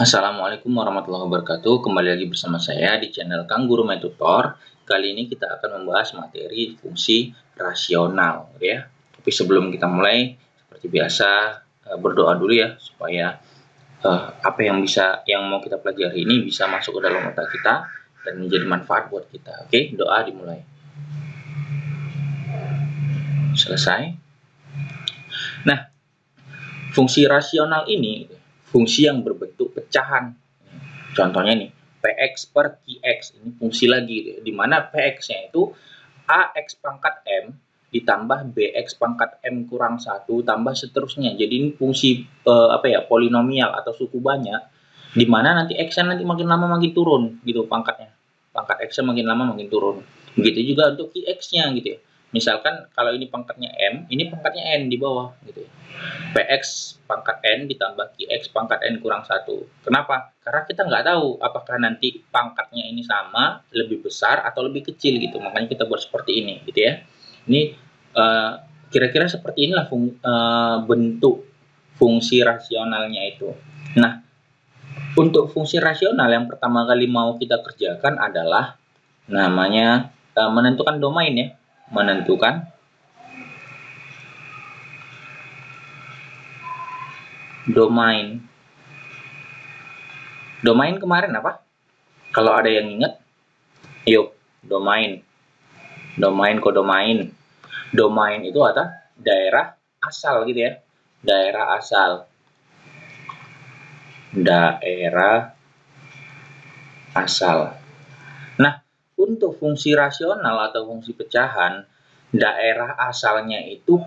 Assalamualaikum warahmatullahi wabarakatuh. Kembali lagi bersama saya di channel Kang Guru Main Tutor. Kali ini kita akan membahas materi fungsi rasional, ya. Tapi sebelum kita mulai, seperti biasa, berdoa dulu ya supaya apa yang mau kita pelajari ini bisa masuk ke dalam otak kita dan menjadi manfaat buat kita. Oke, doa dimulai. Selesai. Nah, fungsi rasional ini fungsi yang berbentuk pecahan. Contohnya nih, Px per Qx, ini fungsi lagi, di mana Px-nya itu Ax pangkat M ditambah Bx pangkat M kurang 1 tambah seterusnya. Jadi ini fungsi polinomial atau suku banyak, di mana nanti X-nya nanti makin lama makin turun gitu pangkatnya. Pangkat X-nya makin lama makin turun. Begitu juga untuk Qx-nya gitu ya. Misalkan kalau ini pangkatnya M, ini pangkatnya N di bawah gitu ya. Px pangkat N ditambah Qx pangkat N kurang 1. Kenapa? Karena kita nggak tahu apakah nanti pangkatnya ini sama, lebih besar, atau lebih kecil gitu. Makanya kita buat seperti ini gitu ya. Ini kira-kira seperti inilah bentuk fungsi rasionalnya itu. Nah, untuk fungsi rasional yang pertama kali mau kita kerjakan adalah namanya menentukan domain ya. Menentukan domain. Domain kemarin apa? Kalau ada yang ingat, yuk, domain. Domain, kodomain. Domain itu apa? Daerah asal gitu ya. Daerah asal. Daerah asal. Nah, untuk fungsi rasional atau fungsi pecahan, daerah asalnya itu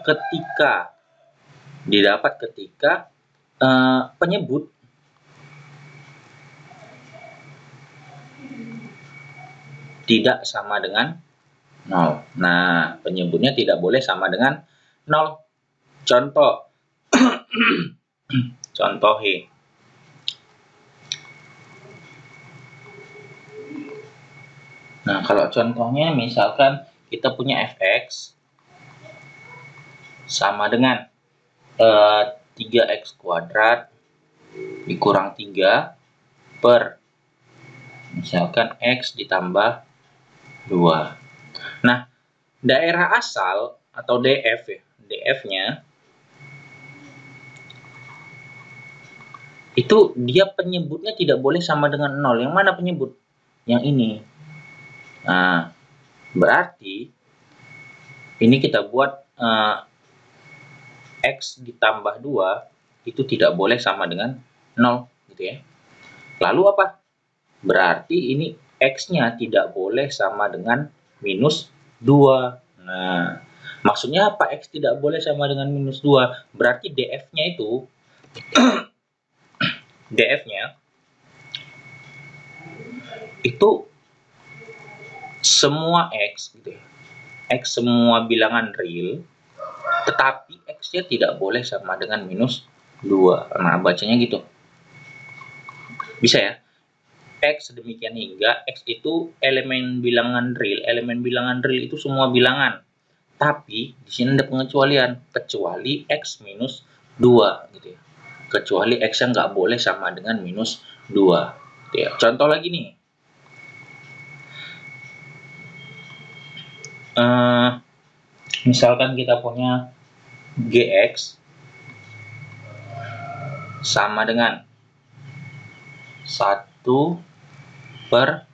didapat ketika penyebut tidak sama dengan 0. Nah, penyebutnya tidak boleh sama dengan 0. Contoh. Contohi. Nah, kalau contohnya misalkan kita punya fx sama dengan 3x kuadrat dikurang 3 per misalkan x ditambah 2. Nah, daerah asal atau DF ya, DF-nya itu dia penyebutnya tidak boleh sama dengan 0. Yang mana penyebut? Yang ini. Nah, berarti ini kita buat x ditambah 2 itu tidak boleh sama dengan 0 gitu ya. Lalu apa? Berarti ini x-nya tidak boleh sama dengan minus 2. Nah, maksudnya apa x tidak boleh sama dengan minus 2? Berarti df-nya itu df-nya itu semua x gitu ya. X semua bilangan real, tetapi x-nya tidak boleh sama dengan minus 2. Nah, bacanya gitu. Bisa ya? X demikian hingga X itu elemen bilangan real. Elemen bilangan real itu semua bilangan. Tapi di sini ada pengecualian, kecuali X minus 2 gitu ya. Kecuali X yang nggak boleh sama dengan minus 2. Gitu ya. Contoh lagi nih. Misalkan kita punya GX sama dengan 1 per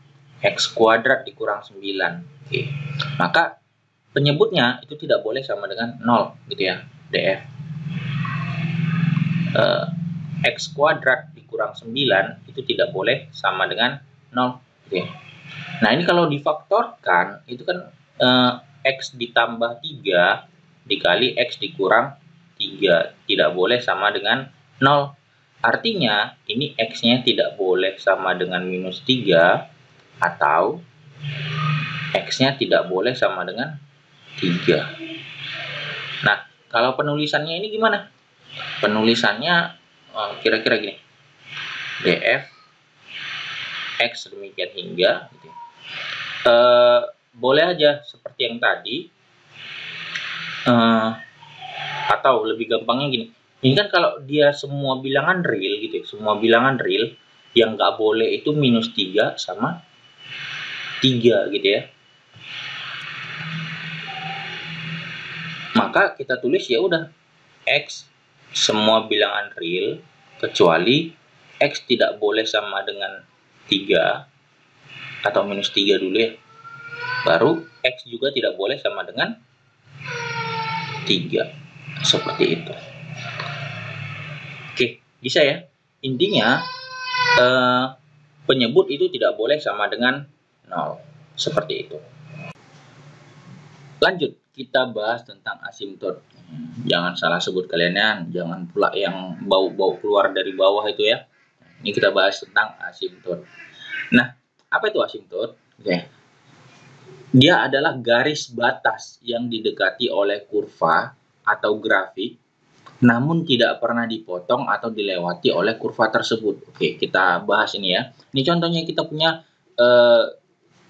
X kuadrat dikurang 9. Oke. Maka penyebutnya itu tidak boleh sama dengan 0 gitu ya, DF. X kuadrat dikurang 9 itu tidak boleh sama dengan 0 gitu ya. Nah, ini kalau difaktorkan itu kan X ditambah 3 dikali X dikurang 3 tidak boleh sama dengan 0. Artinya ini X-nya tidak boleh sama dengan minus 3 atau X-nya tidak boleh sama dengan 3. Nah, kalau penulisannya ini gimana? Penulisannya kira-kira gini. DF X demikian hingga gitu. Boleh aja seperti yang tadi, atau lebih gampangnya gini. Ini kan kalau dia semua bilangan real gitu ya, semua bilangan real, Yang nggak boleh itu minus 3 sama 3 gitu ya. Maka kita tulis ya udah X semua bilangan real kecuali X tidak boleh sama dengan 3 atau minus 3 dulu ya. Baru X juga tidak boleh sama dengan 3. Seperti itu. Oke, bisa ya. Intinya penyebut itu tidak boleh sama dengan 0. Seperti itu. Lanjut, kita bahas tentang asimtot. Jangan salah sebut kalian, jangan pula yang bau-bau keluar dari bawah itu ya. Ini kita bahas tentang asimtot. Nah, apa itu asimtot? Oke. Dia adalah garis batas yang didekati oleh kurva atau grafik, namun tidak pernah dipotong atau dilewati oleh kurva tersebut. Oke, kita bahas ini ya. Ini contohnya kita punya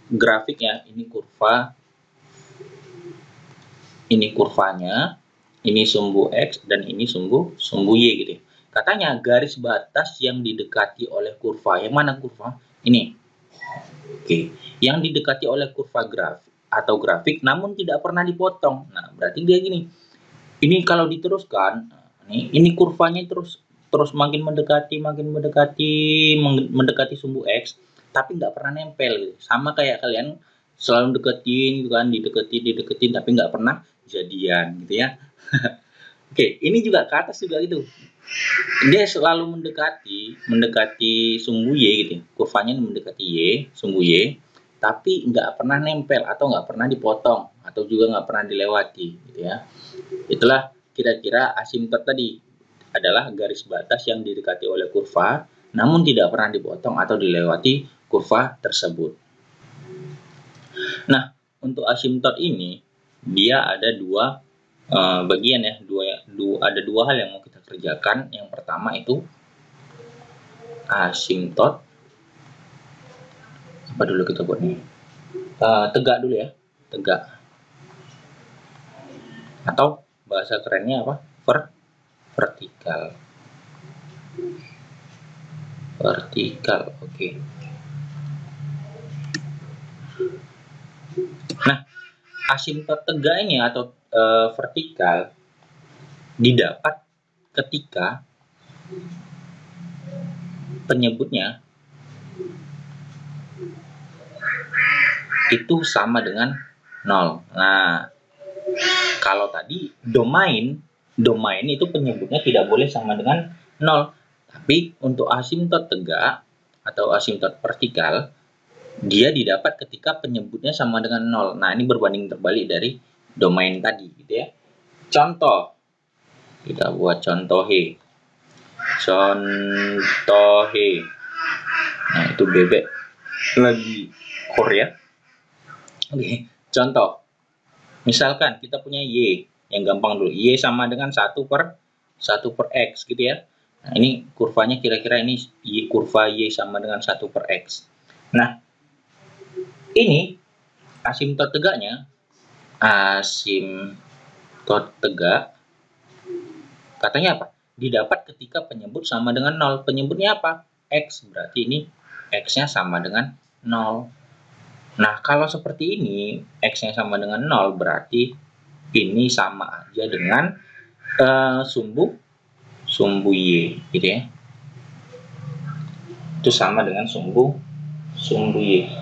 grafik ya. Ini kurva. Ini kurvanya, ini sumbu X, dan ini sumbu Y gitu ya. Katanya garis batas yang didekati oleh kurva. Yang mana kurva? Ini. Oke. Yang didekati oleh kurva grafik namun tidak pernah dipotong. Nah, berarti dia gini. Ini kalau diteruskan, ini kurvanya terus makin mendekati sumbu X, tapi nggak pernah nempel gitu. Sama kayak kalian selalu deketin gitu kan, dideketin tapi nggak pernah jadian gitu ya. Oke, ini juga ke atas juga gitu. Dia selalu mendekati sumbu Y gitu. Kurvanya mendekati Y, sumbu Y, tapi nggak pernah nempel atau nggak pernah dipotong atau juga nggak pernah dilewati gitu ya. Itulah kira-kira asimtot tadi, adalah garis batas yang didekati oleh kurva namun tidak pernah dipotong atau dilewati kurva tersebut. Nah, untuk asimtot ini dia ada dua bagian ya, ada dua hal yang mau kita kerjakan. Yang pertama itu asimtot, apa dulu kita buat nih, tegak dulu ya, tegak, atau bahasa kerennya apa, vertikal. Oke. Nah, asimtot tegak ini atau vertikal didapat ketika penyebutnya itu sama dengan 0. Nah, kalau tadi domain itu penyebutnya tidak boleh sama dengan 0. Tapi untuk asimtot tegak atau asimtot vertikal, dia didapat ketika penyebutnya sama dengan 0. Nah, ini berbanding terbalik dari domain tadi gitu ya. Contoh, kita buat contoh he. Nah, itu bebek lagi Korea. Oke, contoh. Misalkan kita punya Y, yang gampang dulu. Y sama dengan 1 per X gitu ya. Nah, ini kurvanya kira-kira ini kurva Y sama dengan 1 per X. Nah, ini asimtot tegaknya, asimtot tegak, katanya apa? Didapat ketika penyebut sama dengan 0. Penyebutnya apa? X, berarti ini X-nya sama dengan 0. Nah, kalau seperti ini, X-nya sama dengan 0, berarti ini sama aja dengan sumbu Y, gitu ya. Itu sama dengan sumbu Y.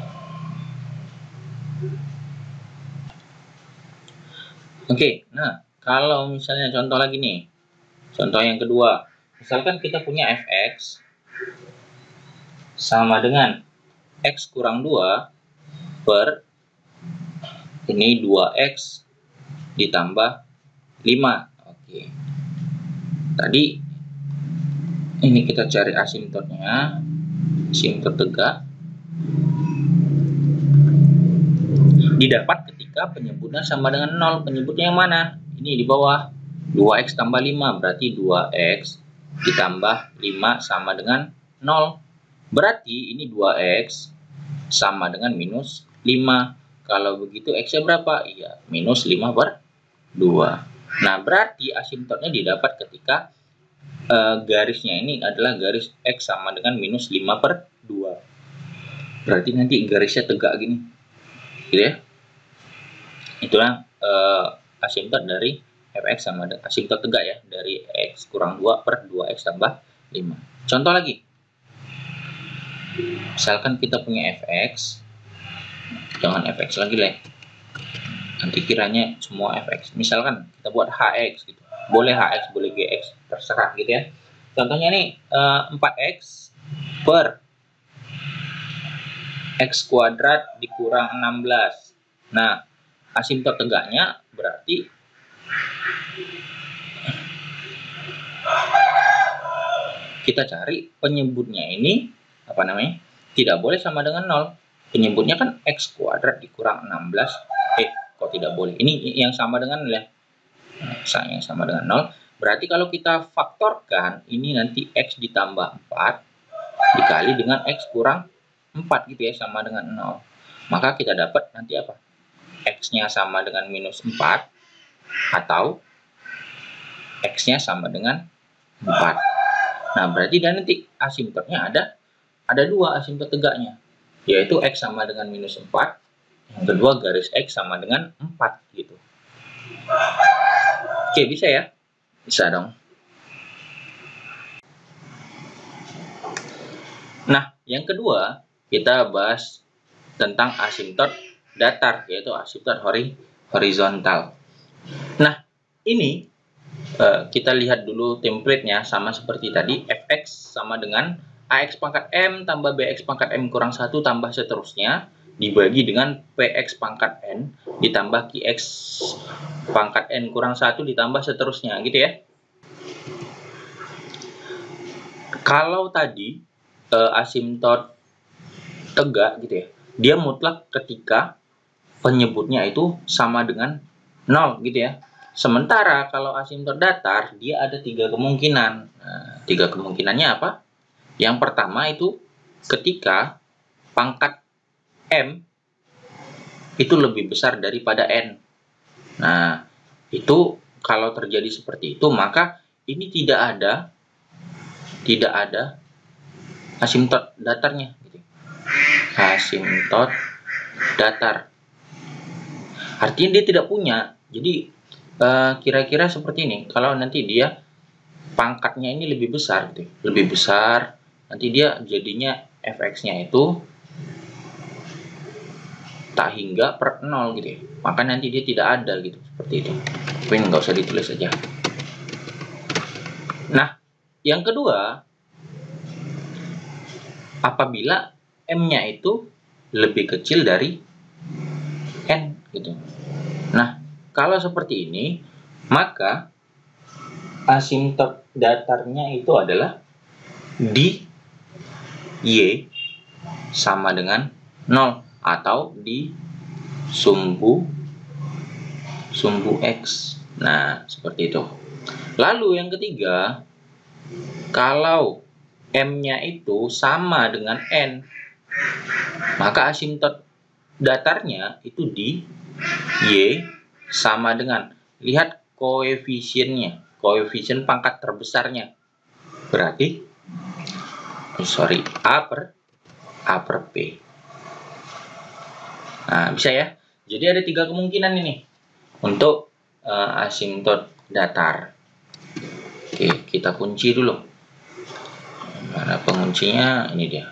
Oke, nah, kalau misalnya contoh lagi nih. Contoh yang kedua. Misalkan kita punya fx sama dengan X kurang 2 per ini 2X ditambah 5. Oke. Tadi ini kita cari asimtotnya, asimtot tegak. Didapat ketika penyebutnya sama dengan 0. Penyebutnya yang mana? Ini di bawah. 2X tambah 5 berarti 2X ditambah 5 sama dengan 0. Berarti ini 2X sama dengan minus 5. Kalau begitu X-nya berapa? Iya, minus 5 per 2. Nah, berarti asimtotnya didapat ketika garisnya ini adalah garis X sama dengan minus 5/2. Berarti nanti garisnya tegak gini, gitu ya. Itulah asimtot dari fx sama dengan asimtot tegak ya, dari X kurang 2/2X tambah 5. Contoh lagi. Misalkan kita punya fx, jangan fx lagi lah. Nanti kiranya semua fx. Misalkan kita buat hx gitu. Boleh hx, boleh gx, terserah gitu ya. Contohnya nih 4x per x kuadrat dikurang 16. Nah, asimtot tegaknya berarti kita cari penyebutnya ini apa namanya? Tidak boleh sama dengan 0. Penyebutnya kan x kuadrat dikurang 16. Kok tidak boleh? Ini yang sama dengan ya. Yang sama dengan 0. Berarti kalau kita faktorkan, ini nanti x ditambah 4 dikali dengan x kurang 4 gitu ya, sama dengan 0. Maka kita dapat nanti apa? X-nya sama dengan minus 4 atau X-nya sama dengan 4. Nah, berarti dan nanti asimtotnya ada dua asimtot tegaknya, yaitu X sama dengan minus 4, yang kedua garis X sama dengan 4 gitu. Oke, bisa ya? Bisa dong. Nah, yang kedua kita bahas tentang asimtot datar, yaitu asimtot horizontal. Nah, ini kita lihat dulu template-nya sama seperti tadi. Fx sama dengan ax pangkat m tambah bx pangkat m kurang 1 tambah seterusnya dibagi dengan px pangkat n ditambah qx pangkat n kurang 1 ditambah seterusnya gitu ya. Kalau tadi asimtot tegak gitu ya, dia mutlak ketika penyebutnya itu sama dengan 0 gitu ya. Sementara kalau asimtot datar, dia ada 3 kemungkinan. Nah, 3 kemungkinannya apa? Yang pertama itu ketika pangkat m itu lebih besar daripada n. Nah, itu kalau terjadi seperti itu, maka ini tidak ada asimtot datarnya. Gitu. Asimtot datar. Artinya dia tidak punya. Jadi kira-kira seperti ini. Kalau nanti dia pangkatnya ini lebih besar gitu, lebih besar, nanti dia jadinya fx-nya itu tak hingga per 0 gitu ya. Maka nanti dia tidak ada gitu, seperti itu. Tapi nggak usah ditulis aja. Nah, yang kedua, apabila m-nya itu lebih kecil dari n gitu. Nah, kalau seperti ini, maka asimtot datarnya itu adalah di y sama dengan 0 atau di sumbu x. Nah, seperti itu. Lalu yang ketiga, kalau m-nya itu sama dengan n, maka asimtot datarnya itu di y sama dengan, lihat koefisiennya, koefisien pangkat terbesarnya. Berarti A per P. Nah, bisa ya. Jadi ada 3 kemungkinan ini untuk asimtot datar. Oke, kita kunci dulu. Mana penguncinya? Ini dia.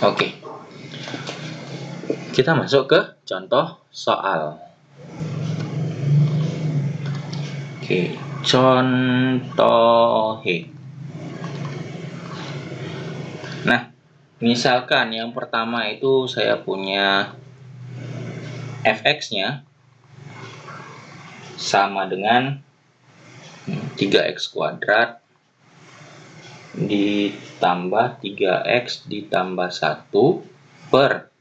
Oke. Kita masuk ke contoh soal. Oke, contoh he. Nah, misalkan yang pertama itu saya punya fx-nya sama dengan 3x kuadrat ditambah 3x ditambah 1 per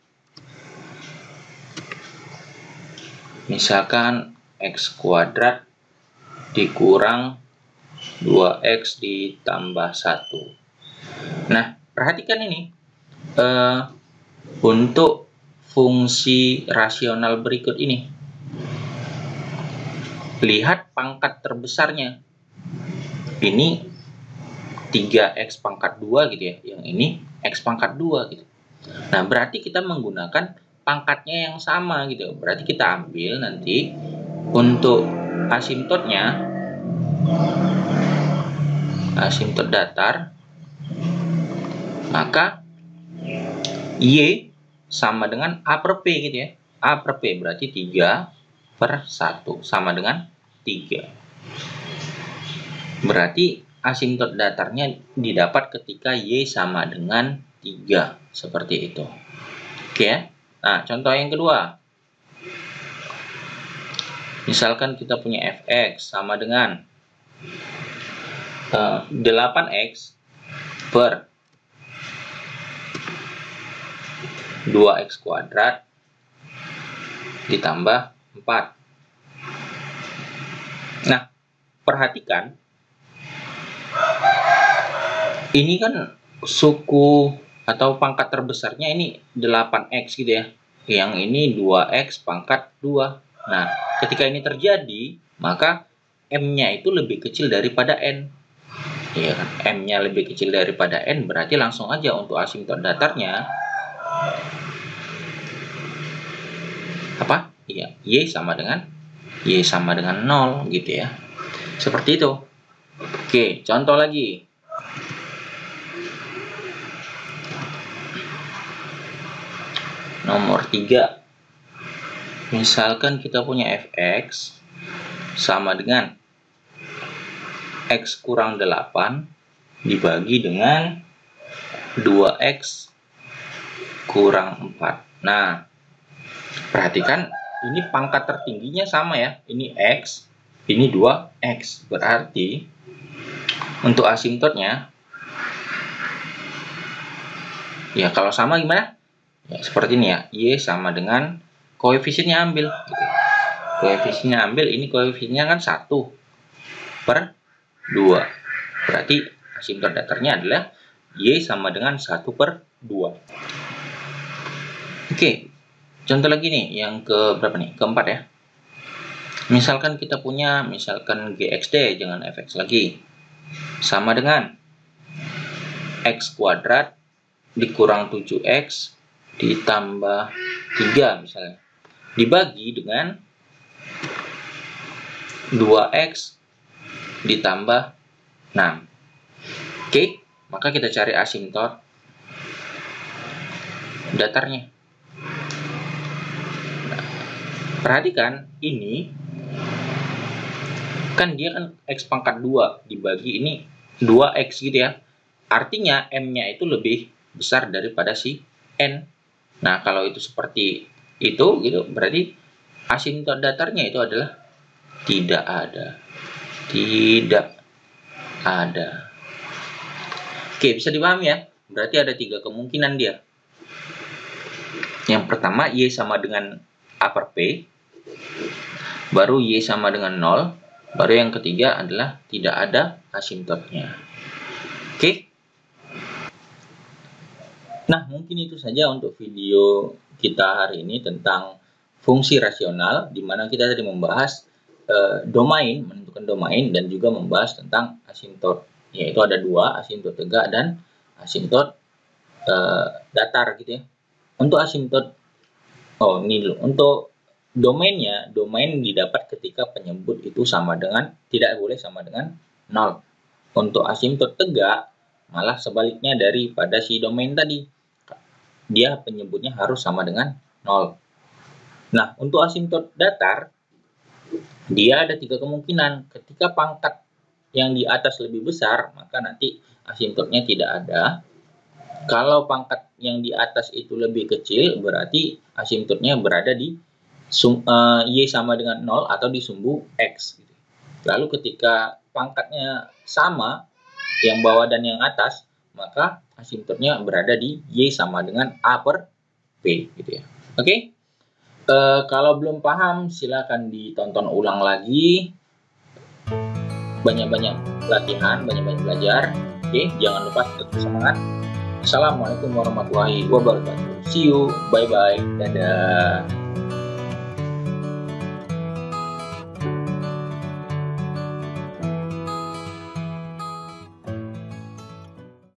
misalkan x kuadrat dikurang 2x ditambah 1. Nah, perhatikan ini. Untuk fungsi rasional berikut ini. lihat pangkat terbesarnya. Ini 3x pangkat 2 gitu ya. Yang ini x pangkat 2 gitu. Nah, berarti kita menggunakan pangkatnya yang sama gitu. Berarti kita ambil nanti untuk asimptotnya, asimptot datar, maka Y sama dengan A per P gitu ya. A per P berarti 3/1 sama dengan 3. Berarti asimptot datarnya didapat ketika Y sama dengan 3. Seperti itu. Oke ya. Nah, contoh yang kedua. Misalkan kita punya fx sama dengan 8x per 2x kuadrat ditambah 4. Nah, perhatikan. Ini kan suku atau pangkat terbesarnya ini 8x gitu ya. Yang ini 2x pangkat 2. Nah, ketika ini terjadi, maka M-nya itu lebih kecil daripada N. Ya kan? M-nya lebih kecil daripada N, berarti langsung aja untuk asimptot datarnya apa? Iya, Y sama dengan 0 gitu ya. Seperti itu. Oke, contoh lagi. Nomor 3. Misalkan kita punya fx sama dengan x kurang 8 dibagi dengan 2x kurang 4. Nah, perhatikan ini pangkat tertingginya sama ya. Ini x, ini 2x. Berarti untuk asimptotnya, ya kalau sama gimana? Ya, seperti ini ya. Y sama dengan koefisiennya ambil. Koefisiennya ambil, ini koefisiennya kan 1/2. Berarti asimptot datarnya adalah Y sama dengan 1/2. Oke, contoh lagi nih, yang ke berapa nih? Keempat ya. Misalkan kita punya, misalkan GXD, jangan fx lagi. Sama dengan x kuadrat dikurang 7x ditambah 3 misalnya. Dibagi dengan 2x ditambah 6. Oke, maka kita cari asimptot datarnya. Nah, perhatikan ini kan dia kan x pangkat 2 dibagi ini 2x gitu ya. Artinya M-nya itu lebih besar daripada si N. Nah, kalau itu seperti itu gitu, berarti asimptot datarnya itu adalah tidak ada. Tidak ada. Oke, bisa dipahami ya? Berarti ada 3 kemungkinan dia. Yang pertama, Y sama dengan A per P. Baru Y sama dengan 0. Baru yang ketiga adalah tidak ada asimptotnya. Oke? Nah, mungkin itu saja untuk video kita hari ini tentang fungsi rasional, di mana kita tadi membahas domain, menentukan domain, dan juga membahas tentang asimptot. Yaitu ada 2, asimptot tegak dan asimptot datar gitu ya. Untuk asimptot, ini dulu. Untuk domainnya, domain didapat ketika penyebut itu sama dengan, tidak boleh sama dengan 0. Untuk asimptot tegak, malah sebaliknya daripada si domain tadi. Dia penyebutnya harus sama dengan 0. Nah, untuk asimptot datar, dia ada 3 kemungkinan. Ketika pangkat yang di atas lebih besar, maka nanti asimptotnya tidak ada. Kalau pangkat yang di atas itu lebih kecil, berarti asimptotnya berada di Y sama dengan 0 atau di sumbu X. Lalu ketika pangkatnya sama, yang bawah dan yang atas, maka asimptotnya berada di Y sama dengan A per P gitu ya. Oke? Kalau belum paham, silakan ditonton ulang lagi. Banyak-banyak latihan, banyak-banyak belajar. Oke, jangan lupa tetap semangat. Assalamualaikum warahmatullahi wabarakatuh. See you, bye-bye, dadah.